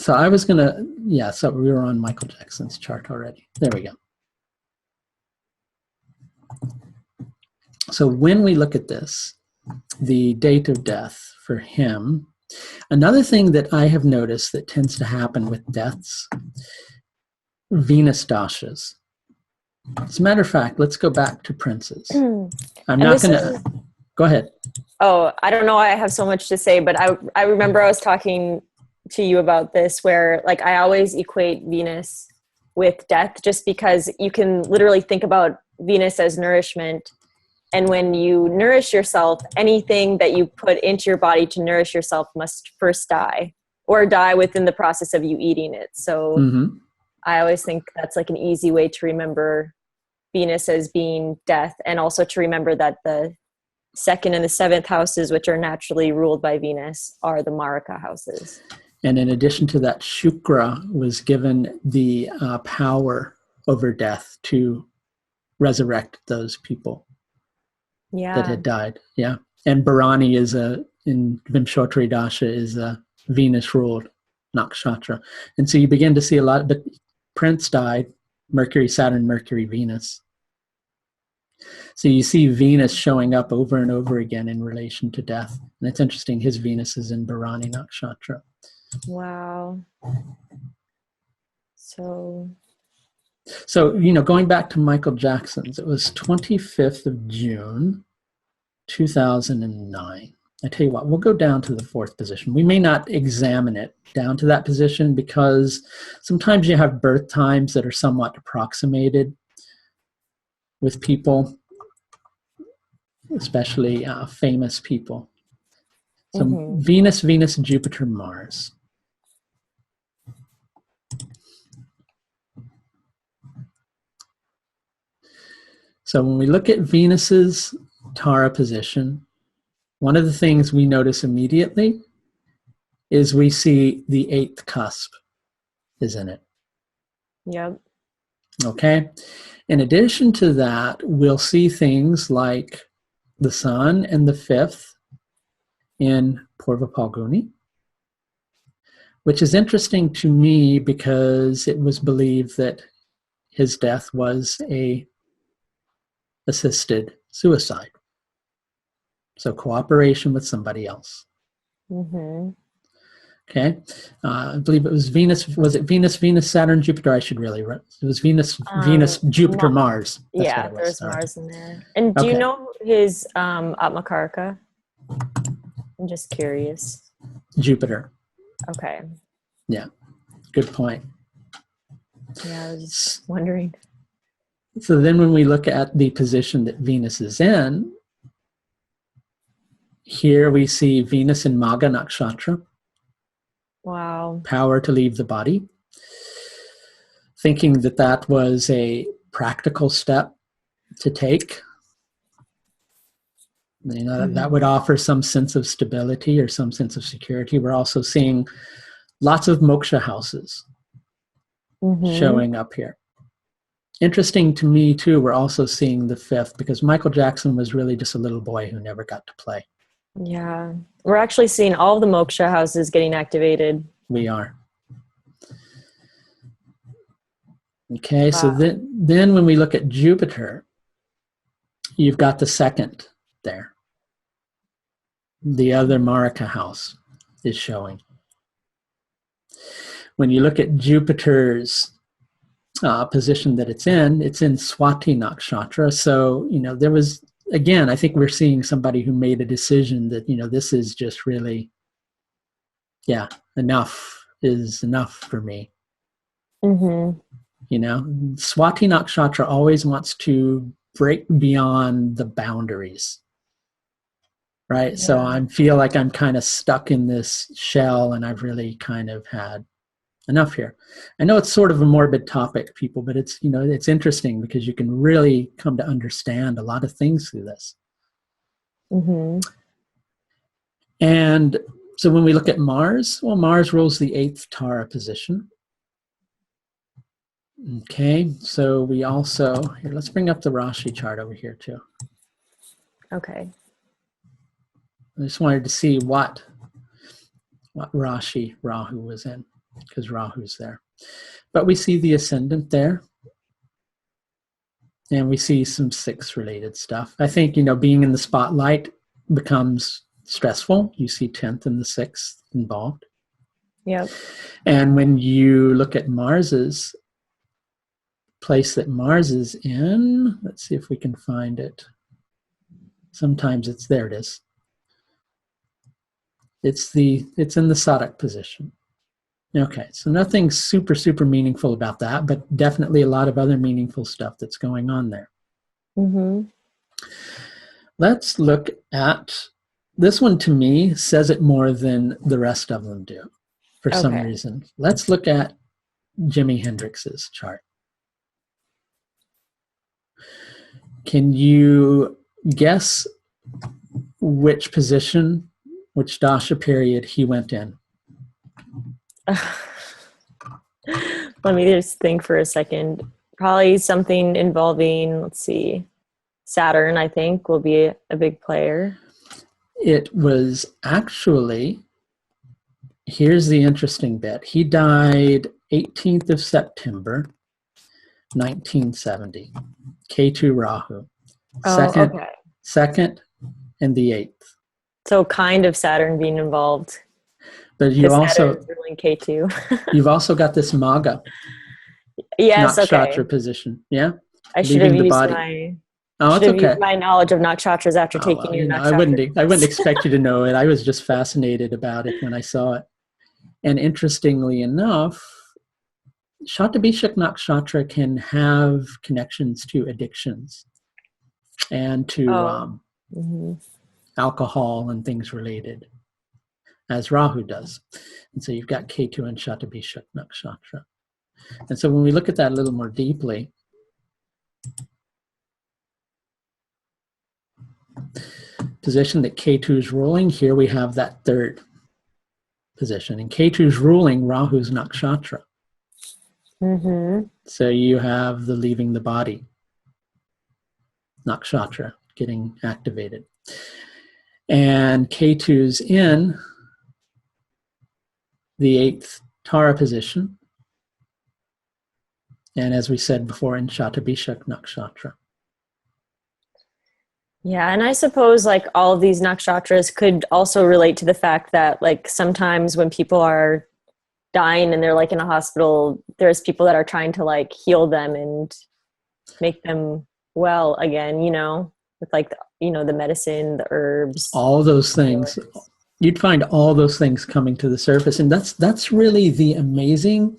I was going to, so we were on Michael Jackson's chart already. There we go. So when we look at this, the date of death for him, another thing that I have noticed that tends to happen with deaths, Venus dashas. As a matter of fact, let's go back to princes. I'm not going to... Go ahead. Oh, I don't know why I have so much to say, but I remember I was talking to you about this where like I always equate Venus with death just because you can literally think about Venus as nourishment. And when you nourish yourself, anything that you put into your body to nourish yourself must first die. or die within the process of you eating it. So Mm-hmm. I always think that's like an easy way to remember Venus as being death, and also to remember that the second and the seventh houses, which are naturally ruled by Venus, are the Maraka houses. And in addition to that, Shukra was given the power over death to resurrect those people that Yeah. had died. Yeah. And Bharani in Vimshottari Dasha is a Venus-ruled nakshatra. And so you begin to see a lot, but Prince died, Mercury, Saturn, Mercury, Venus. So you see Venus showing up over and over again in relation to death. And it's interesting, his Venus is in Bharani Nakshatra. Wow. So, going back to Michael Jackson's, it was 25th of June, 2009. I tell you what, we'll go down to the fourth position. We may not examine it down to that position because sometimes you have birth times that are somewhat approximated with people, especially famous people. So Venus, Jupiter, Mars. So when we look at Venus's Tara position, one of the things we notice immediately is we see the eighth cusp is in it. yep. Okay. In addition to that, we'll see things like the Sun and the fifth in Purva Palguni, which is interesting to me because it was believed that his death was a assisted suicide. So cooperation with somebody else. Mm-hmm. Okay. I believe it was Venus. Was it Venus, Saturn, Jupiter? I should really. It was Venus, Jupiter, Mars. That's yeah, what it was. there's Sorry. Mars in there. And do you know his Atmakaraka? I'm just curious. Jupiter. Okay. Yeah. Good point. Yeah, I was just wondering. So then when we look at the position that Venus is in, here we see Venus in Magha Nakshatra. Wow. Power to leave the body. Thinking that that was a practical step to take. That would offer some sense of stability or some sense of security. We're also seeing lots of moksha houses showing up here. Interesting to me, too, we're also seeing the fifth because Michael Jackson was really just a little boy who never got to play. Yeah. We're actually seeing all of the moksha houses getting activated. We are. Okay, wow. So then when we look at Jupiter, you've got the second there. The other Maraka house is showing. When you look at Jupiter's position that it's in Swati Nakshatra. So, there was, again, I think we're seeing somebody who made a decision that, this is just really, enough is enough for me. Swati Nakshatra always wants to break beyond the boundaries. Right. Yeah. So I feel like I'm kind of stuck in this shell and I've really kind of had enough here. I know it's sort of a morbid topic, people, but it's, it's interesting because you can really come to understand a lot of things through this. And so when we look at Mars, well, Mars rules the eighth Tara position. Okay. So we also, here, let's bring up the Rashi chart over here too. Okay. I just wanted to see what Rashi Rahu was in, because Rahu's there. But we see the ascendant there. And we see some sixth-related stuff. I think, being in the spotlight becomes stressful. You see 10th and the 6th involved. Yep. And when you look at Mars's place that Mars is in, let's see if we can find it. Sometimes there it is. It's in the Sadak position. Okay, so nothing super, super meaningful about that, but definitely a lot of other meaningful stuff that's going on there. Let's look at, this one to me says it more than the rest of them do. for some Okay. reason. Let's look at Jimi Hendrix's chart. Can you guess which position, which dasha period he went in? Let me just think for a second. Probably something involving, let's see, Saturn, I think, will be a big player. It was actually, here's the interesting bit. He died 18th of September, 1970. Ketu Rahu. Oh, okay. Second and the 8th. So kind of Saturn being involved. But you Because also, Saturn's ruling K2. you've also got this Maga Yes, okay. Nakshatra position. Yeah? I should have Leaving the used body. my Oh, it's okay. knowledge of nakshatras after Oh, taking well, your I nakshatra. wouldn't expect you to know it. I was just fascinated about it when I saw it. And interestingly enough, Shatabhishak Nakshatra can have connections to addictions and to alcohol and things related, as Rahu does. And so you've got Ketu and Shatabhishak Nakshatra. And so when we look at that a little more deeply, position that Ketu is ruling, here we have that third position. And Ketu is ruling Rahu's Nakshatra. So you have the leaving the body Nakshatra getting activated. And Ketu's in the 8th Tara position. And as we said before, in Shatabhishak Nakshatra. Yeah, and I suppose like all of these nakshatras could also relate to the fact that like sometimes when people are dying and they're like in a hospital, there's people that are trying to like heal them and make them well again, you know, with like, the medicine, the herbs. All those things. You'd find all those things coming to the surface. And that's really the amazing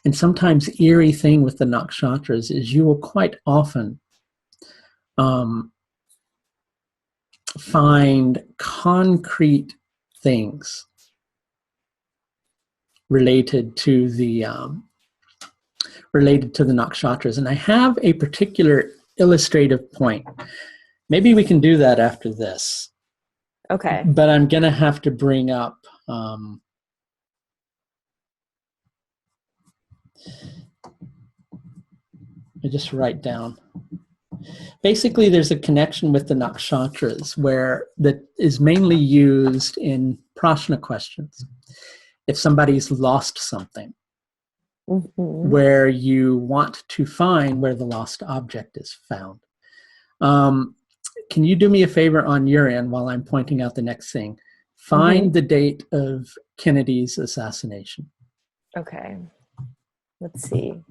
and sometimes eerie thing with the nakshatras is you will quite often find concrete things related to the nakshatras. And I have a particular illustrative point. Maybe we can do that after this. Okay. But I'm going to have to bring up I just write down. Basically, there's a connection with the nakshatras that is mainly used in prashna questions. If somebody's lost something, where you want to find where the lost object is found. Can you do me a favor on your end while I'm pointing out the next thing? Find the date of Kennedy's assassination. Okay. Let's see.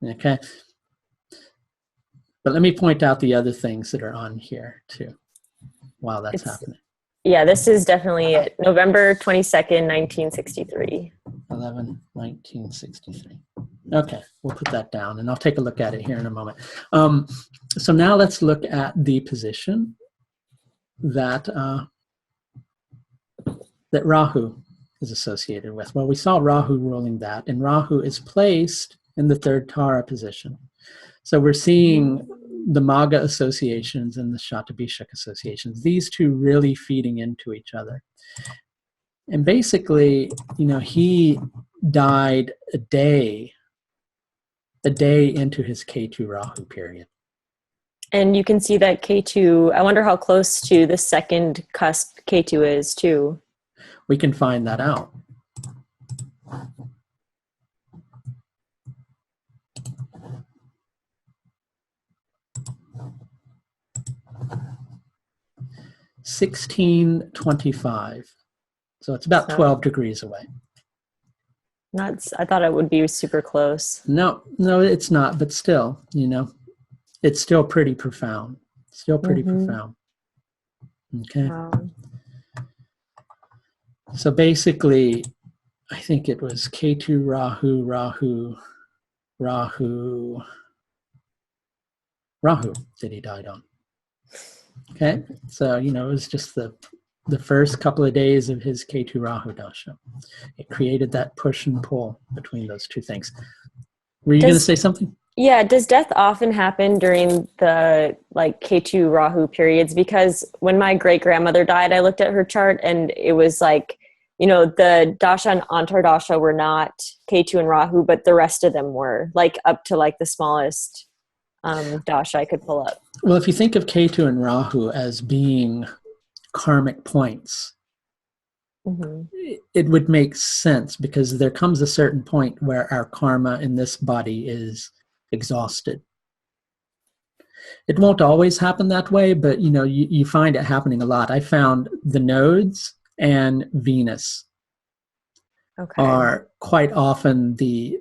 Okay. But let me point out the other things that are on here too while that's happening. Yeah, this is definitely it. November 22nd, 1963. 1963. Okay, we'll put that down and I'll take a look at it here in a moment. So now let's look at the position that Rahu is associated with. Well, we saw Rahu ruling that, and Rahu is placed in the 3rd Tara position. So we're seeing the Maga associations and the Shatabhishak associations, these two really feeding into each other. And basically, he died a day into his Ketu Rahu period. And you can see that K2, I wonder how close to the second cusp K2 is too. We can find that out. (1625). So it's about 12 degrees away. I thought it would be super close. No, it's not, but still, it's still pretty profound. Still pretty profound. Okay. Wow. So basically, I think it was Ketu, Rahu that he died on. Okay. So, it was just the the first couple of days of his Ketu Rahu Dasha. It created that push and pull between those two things. Were you going to say something? Yeah, does death often happen during the like Ketu Rahu periods? Because when my great grandmother died, I looked at her chart and it was like, you know, the Dasha and Antardasha were not Ketu and Rahu, but the rest of them were, like up to like the smallest Dasha I could pull up. Well, if you think of Ketu and Rahu as being karmic points, it would make sense, because there comes a certain point where our karma in this body is exhausted. It won't always happen that way, but you know, you find it happening a lot. I found the nodes and Venus are quite often the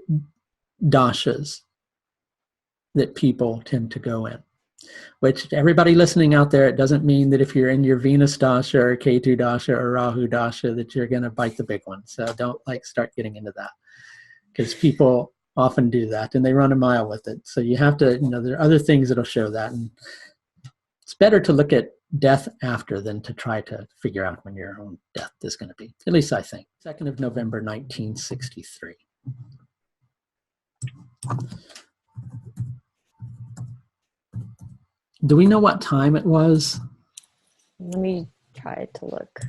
dashas that people tend to go in. Which, everybody listening out there, it doesn't mean that if you're in your Venus Dasha or Ketu Dasha or Rahu Dasha that you're going to bite the big one. So don't start getting into that, because people often do that and they run a mile with it. So you have to, there are other things that'll show that. And it's better to look at death after than to try to figure out when your own death is going to be. At least I think. 2nd of November, 1963. Do we know what time it was? Let me try to look.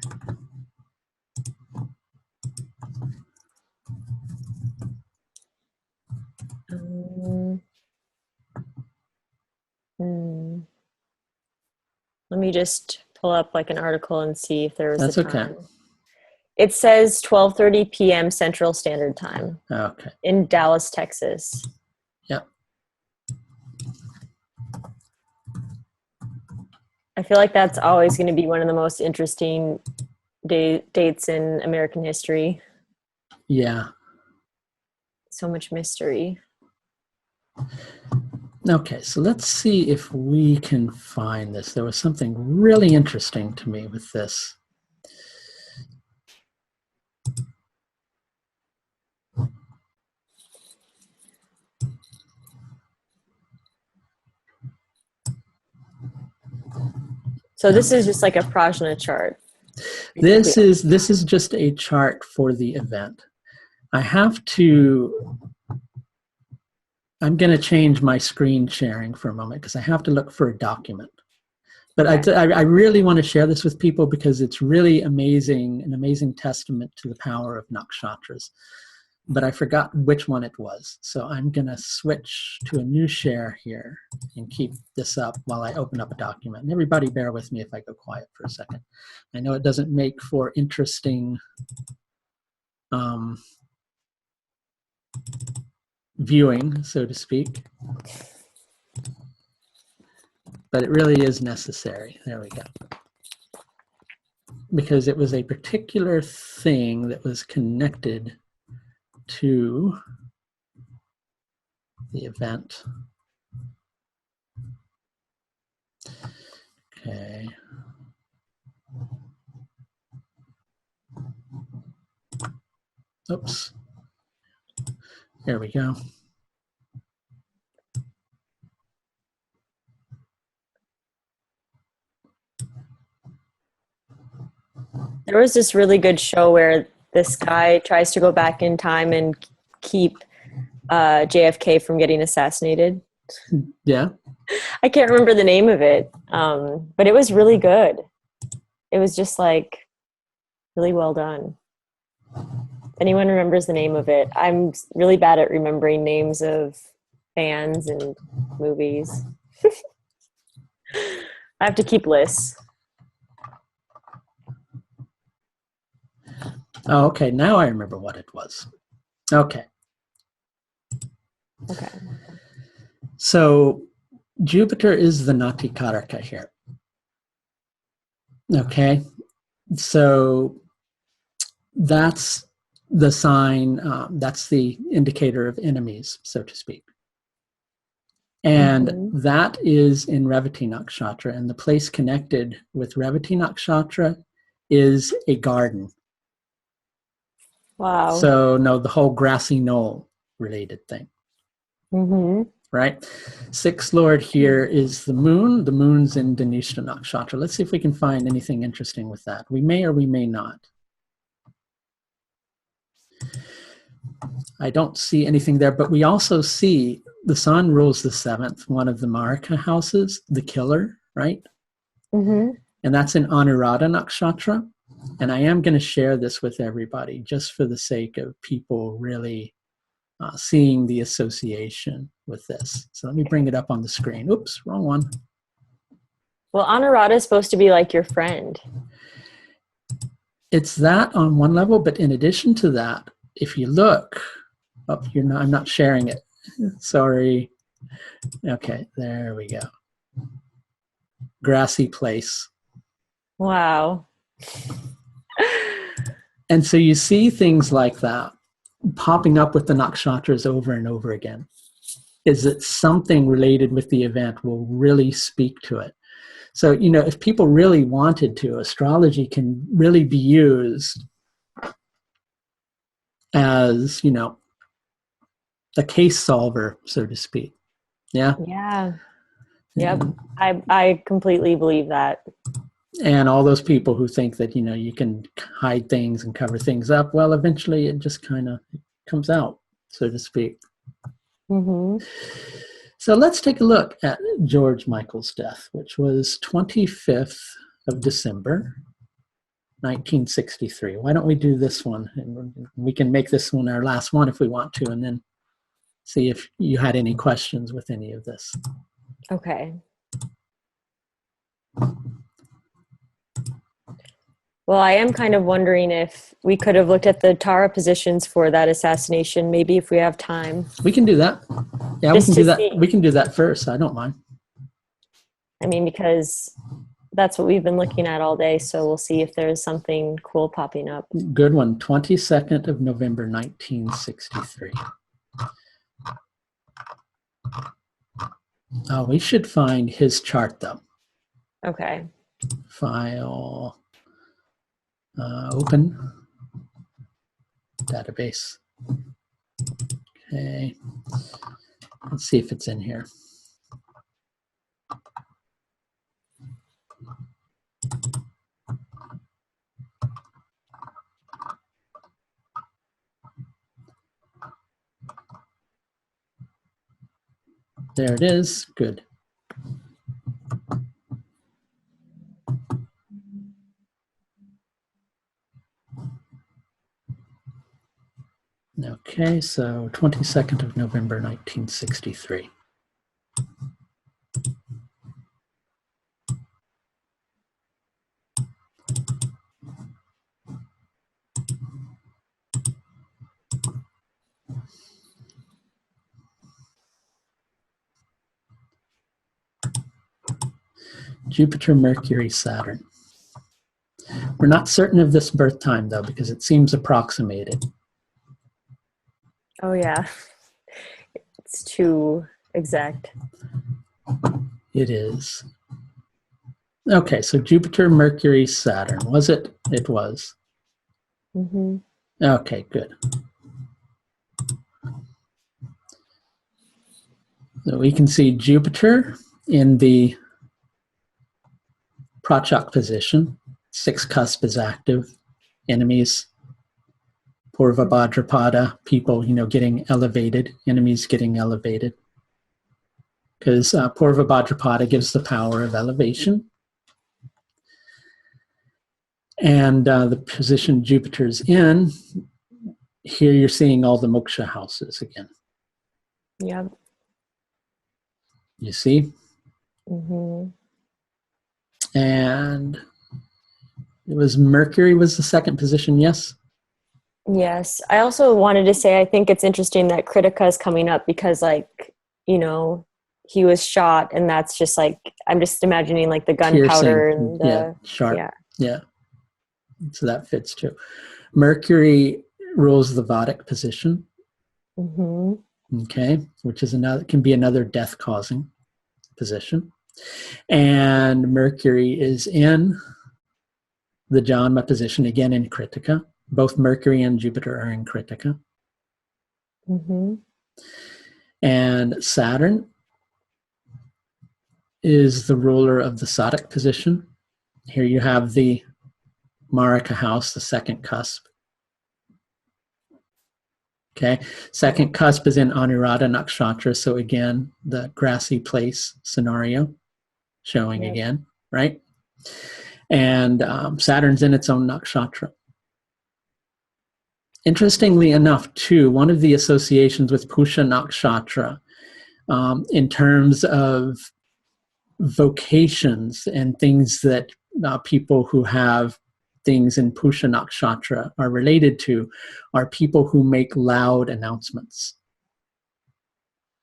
Let me just pull up like an article and see if there was That's a time. okay. It says 12:30 p.m. Central Standard Time. Okay. In Dallas, Texas. Yep. I feel like that's always going to be one of the most interesting dates in American history. Yeah. So much mystery. Okay, so let's see if we can find this. There was something really interesting to me with this. So this is just like a prajna chart. This is just a chart for the event. I'm going to change my screen sharing for a moment because I have to look for a document. But okay. I really want to share this with people because it's really amazing, an amazing testament to the power of nakshatras. But I forgot which one it was. So I'm going to switch to a new share here and keep this up while I open up a document. And everybody bear with me if I go quiet for a second. I know it doesn't make for interesting viewing, so to speak. But it really is necessary. There we go. Because it was a particular thing that was connected to the event. Okay. Oops. There we go. There was this really good show where this guy tries to go back in time and keep JFK from getting assassinated. Yeah. I can't remember the name of it, but it was really good. It was just like really well done. If anyone remembers the name of it, I'm really bad at remembering names of bands and movies. I have to keep lists. Oh, okay. Now I remember what it was. Okay. Okay. So Jupiter is the Nati Karaka here. Okay. So that's the sign, that's the indicator of enemies, so to speak. And that is in Revati Nakshatra. And the place connected with Revati Nakshatra is a garden. Wow. So, no, the whole grassy knoll related thing. right? Sixth lord here is the moon. The moon's in Dhanishta Nakshatra. Let's see if we can find anything interesting with that. We may or we may not. I don't see anything there, but we also see the sun rules the seventh, one of the Marika houses, the killer, right? Mm-hmm. And that's in Anuradha Nakshatra. And I am going to share this with everybody just for the sake of people really seeing the association with this. So let me bring it up on the screen. Oops, wrong one. Well, Anuradha is supposed to be like your friend. It's that on one level, but in addition to that, if you look, I'm not sharing it. Sorry. Okay, there we go. Grassy place. Wow. And so you see things like that popping up with the nakshatras over and over again. Is that something related with the event will really speak to it? So, if people really wanted to, astrology can really be used as, a case solver, so to speak. Yeah. Yeah. Yep. I completely believe that. And all those people who think that, you can hide things and cover things up, well, eventually it just kind of comes out, so to speak. Mm-hmm. So let's take a look at George Michael's death, which was 25th of December, 1963. Why don't we do this one? And we can make this one our last one if we want to, and then see if you had any questions with any of this. Okay. Well, I am kind of wondering if we could have looked at the Tara positions for that assassination, maybe if we have time. We can do that. Yeah, Just we can to do that. see. We can do that first. I don't mind. I mean, because that's what we've been looking at all day, so we'll see if there's something cool popping up. Good one. 22nd of November, 1963. Oh, we should find his chart, though. Okay. File. Open. Database. Okay. Let's see if it's in here. There it is. Good. Okay, so 22nd of November, 1963. Jupiter, Mercury, Saturn. We're not certain of this birth time, though, because it seems approximated. Oh, yeah. It's too exact. It is. Okay, so Jupiter, Mercury, Saturn. Was it? It was. Mm-hmm. Okay, good. So we can see Jupiter in the Prachak position. Sixth cusp is active. Enemies. Purva Bhadrapada, people, getting elevated. Enemies getting elevated. Because Purva Bhadrapada gives the power of elevation. And the position Jupiter's in, here you're seeing all the moksha houses again. Yep. You see? Mm-hmm. And it was Mercury was the second position, yes? Yes. I also wanted to say I think it's interesting that Kritika is coming up because, he was shot, and that's just I'm just imagining the gunpowder and the yeah, sharp. Yeah. So that fits too. Mercury rules the Vedic position. Mm-hmm. Okay, which is can be another death-causing position. And Mercury is in the Janma position, again in Kritika. Both Mercury and Jupiter are in Kritika. Mm-hmm. And Saturn is the ruler of the Sadik position. Here you have the Marika house, the second cusp. Okay, second cusp is in Anuradha Nakshatra, so again, the grassy place scenario showing again, right? And Saturn's in its own nakshatra. Interestingly enough, too, one of the associations with Pusha Nakshatra in terms of vocations and things that people who have things in Pusha Nakshatra are related to are people who make loud announcements.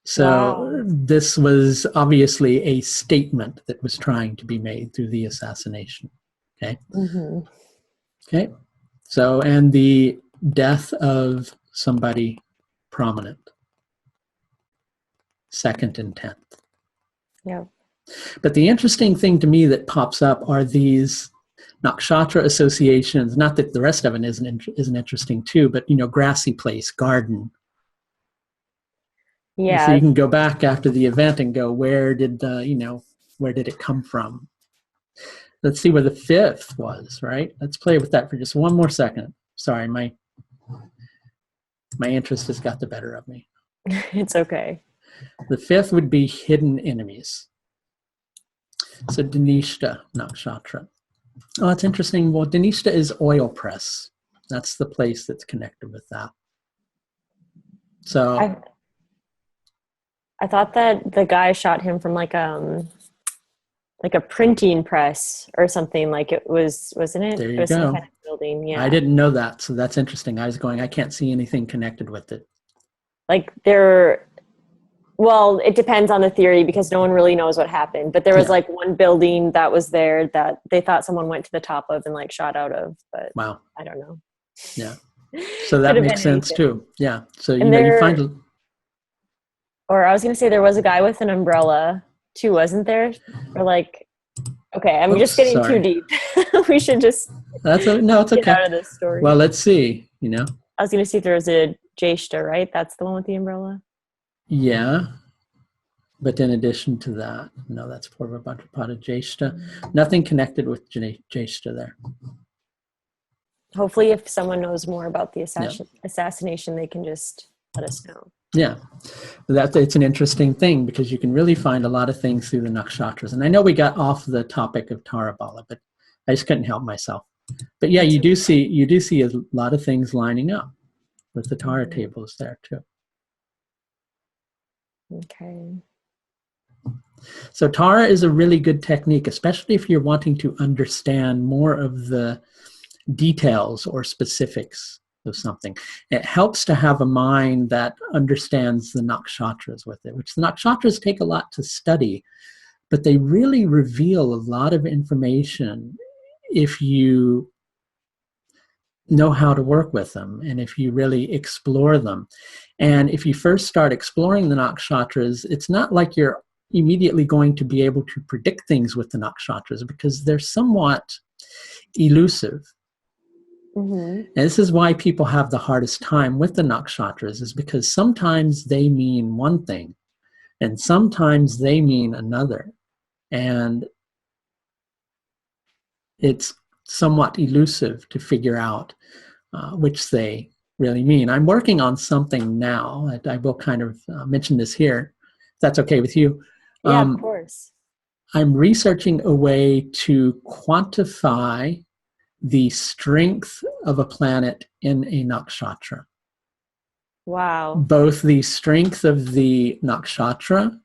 So this was obviously a statement that was trying to be made through the assassination. Okay. Mm-hmm. Okay. So, and the death of somebody prominent. 2nd and 10th. Yeah. But the interesting thing to me that pops up are these nakshatra associations. Not that the rest of it isn't interesting too, but, you know, grassy place, garden. Yeah. So you can go back after the event and go, where did it come from? Let's see where the 5th was, right? Let's play with that for just one more second. Sorry, my interest has got the better of me. It's okay. The 5th would be hidden enemies. So Dhanishta Nakshatra. Oh, that's interesting. Well, Dhanishta is oil press. That's the place that's connected with that. So I thought that the guy shot him from like a printing press or something. Like it was, wasn't it? There you it was go. Some kind of building. Yeah. I didn't know that, so that's interesting. I was going, I can't see anything connected with it. Like well, it depends on the theory because no one really knows what happened. But there was like one building that was there that they thought someone went to the top of and like shot out of. But wow, I don't know. Yeah. So that makes sense too. Yeah. So you find. Or I was going to say there was a guy with an umbrella too, wasn't there? Or like, okay, I'm just getting too deep. We should just. It's okay. Get out of this story. Well, let's see. I was going to see if there was a Jeshta, right? That's the one with the umbrella. Yeah. But in addition to that, no, that's Purva Bhadrapada Jeshta. Nothing connected with Jeshta there. Hopefully, if someone knows more about the assassination, they can just let us know. Yeah, it's an interesting thing because you can really find a lot of things through the nakshatras. And I know we got off the topic of Tara Bala, but I just couldn't help myself. But yeah, you do see a lot of things lining up with the Tara tables there too. Okay. So Tara is a really good technique, especially if you're wanting to understand more of the details or specifics of something. It helps to have a mind that understands the nakshatras with it, which the nakshatras take a lot to study, but they really reveal a lot of information if you know how to work with them and if you really explore them. And if you first start exploring the nakshatras, it's not like you're immediately going to be able to predict things with the nakshatras because they're somewhat elusive. Mm-hmm. And this is why people have the hardest time with the nakshatras, is because sometimes they mean one thing and sometimes they mean another. And it's somewhat elusive to figure out which they really mean. I'm working on something now. I will kind of mention this here, if that's okay with you. Yeah, of course. I'm researching a way to quantify the strength of a planet in a nakshatra. Wow. Both the strength of the nakshatra,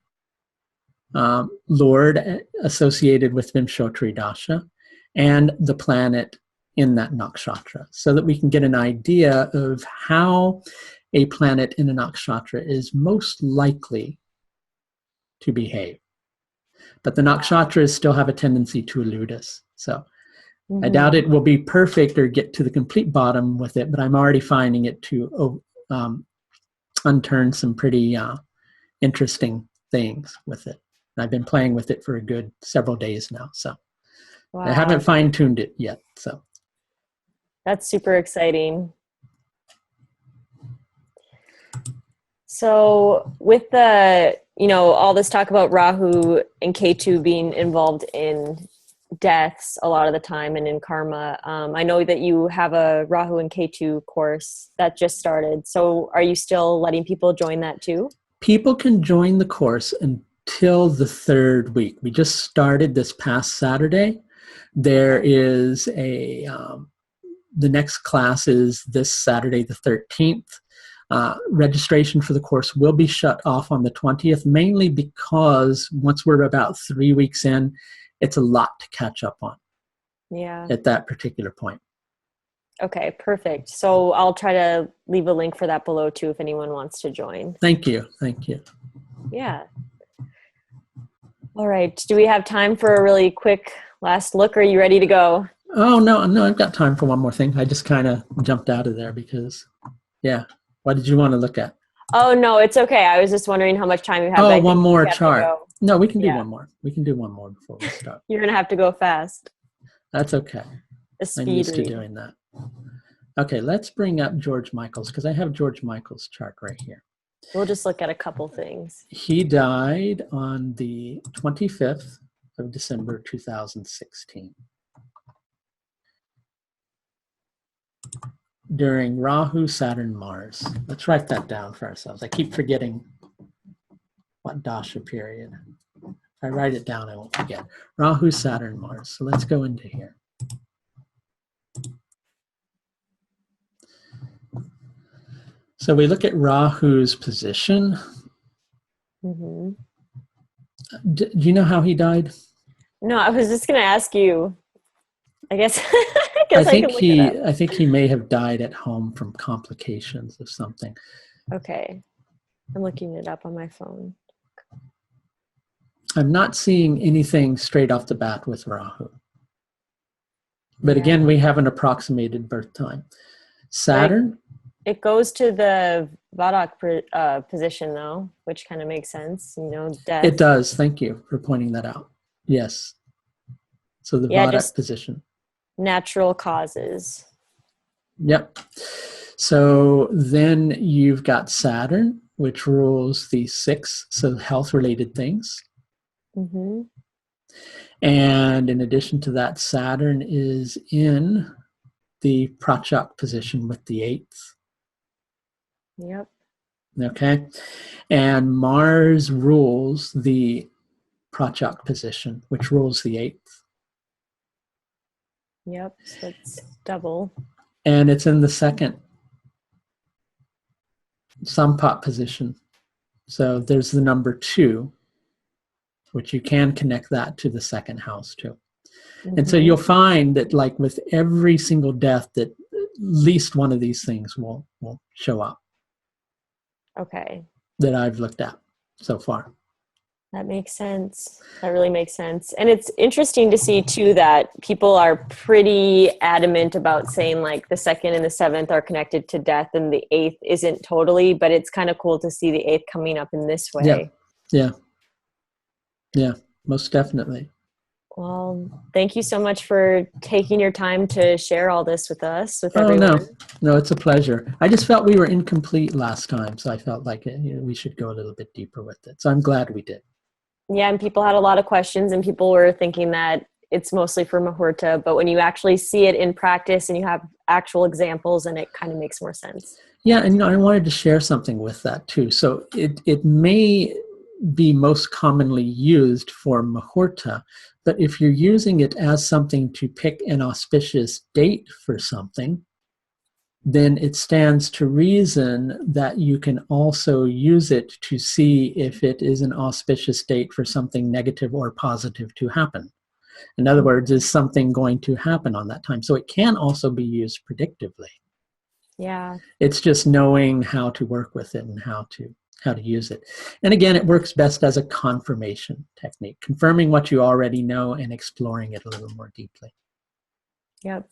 Lord associated with Vimshotri Dasha, and the planet in that nakshatra, so that we can get an idea of how a planet in a nakshatra is most likely to behave. But the nakshatras still have a tendency to elude us. So I doubt it will be perfect or get to the complete bottom with it, but I'm already finding it to unturn some pretty interesting things with it. I've been playing with it for a good several days now, so I haven't fine-tuned it yet. So that's super exciting. So with the, all this talk about Rahu and Ketu being involved in deaths a lot of the time and in karma, I know that you have a Rahu and Ketu course that just started. So are you still letting people join that too? People can join the course until the third week. We just started this past Saturday. There is the next class is this Saturday, the 13th. Registration for the course will be shut off on the 20th, mainly because once we're about 3 weeks in, it's a lot to catch up on. Yeah. At that particular point. Okay, perfect. So I'll try to leave a link for that below too if anyone wants to join. Thank you. Thank you. Yeah. All right. Do we have time for a really quick last look? Or are you ready to go? Oh, no, I've got time for one more thing. I just kind of jumped out of there because, yeah. What did you want to look at? Oh, no, it's okay. I was just wondering how much time you have. Oh, one more chart. No, we can do Yeah. one more. We can do one more before we start. You're going to have to go fast. That's okay. I'm used to doing that. Okay, let's bring up George Michael's because I have George Michael's chart right here. We'll just look at a couple things. He died on the 25th of December, 2016. During Rahu, Saturn, Mars. Let's write that down for ourselves. I keep forgetting what dasha period. If I write it down, I won't forget. Rahu, Saturn, Mars. So let's go into here. So we look at Rahu's position. Mm-hmm. Do you know how he died? No, I was just going to ask you. I guess I think he may have died at home from complications of something. Okay. I'm looking it up on my phone. I'm not seeing anything straight off the bat with Rahu. But again, we have an approximated birth time. Saturn? It goes to the Vadak position, though, which kind of makes sense. Death. It does. Thank you for pointing that out. Yes. So the Vadak position. Natural causes. Yep. So then you've got Saturn, which rules the 6, so health-related things. Mm-hmm. And in addition to that, Saturn is in the Prachak position with the 8th. Yep. Okay. And Mars rules the Prachak position, which rules the 8th. Yep. So it's double. And it's in the second Sampat position. So there's the number 2, which you can connect that to the second house too. Mm-hmm. And so you'll find that like with every single death that at least one of these things will show up. Okay. That I've looked at so far. That makes sense. That really makes sense. And it's interesting to see too that people are pretty adamant about saying like the 2nd and the 7th are connected to death and the 8th isn't totally, but it's kind of cool to see the 8th coming up in this way. Yeah, most definitely. Well, thank you so much for taking your time to share all this with us, with everyone. No, it's a pleasure. I just felt we were incomplete last time, so I felt like we should go a little bit deeper with it. So I'm glad we did. Yeah, and people had a lot of questions, and people were thinking that it's mostly for Muhurta, but when you actually see it in practice and you have actual examples, and it kind of makes more sense. Yeah, and I wanted to share something with that too. So it may be most commonly used for Muhurta, but if you're using it as something to pick an auspicious date for something, then it stands to reason that you can also use it to see if it is an auspicious date for something negative or positive to happen. In other words, is something going to happen on that time? So it can also be used predictively. Yeah. It's just knowing how to work with it and how to use it. And again, it works best as a confirmation technique, confirming what you already know and exploring it a little more deeply. Yep.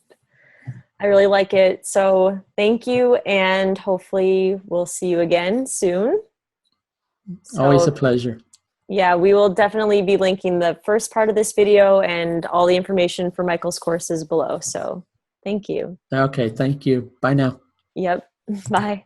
I really like it. So thank you, and hopefully we'll see you again soon. Always a pleasure. Yeah, we will definitely be linking the first part of this video and all the information for Michael's courses below. So thank you. Okay, thank you. Bye now. Yep. Bye.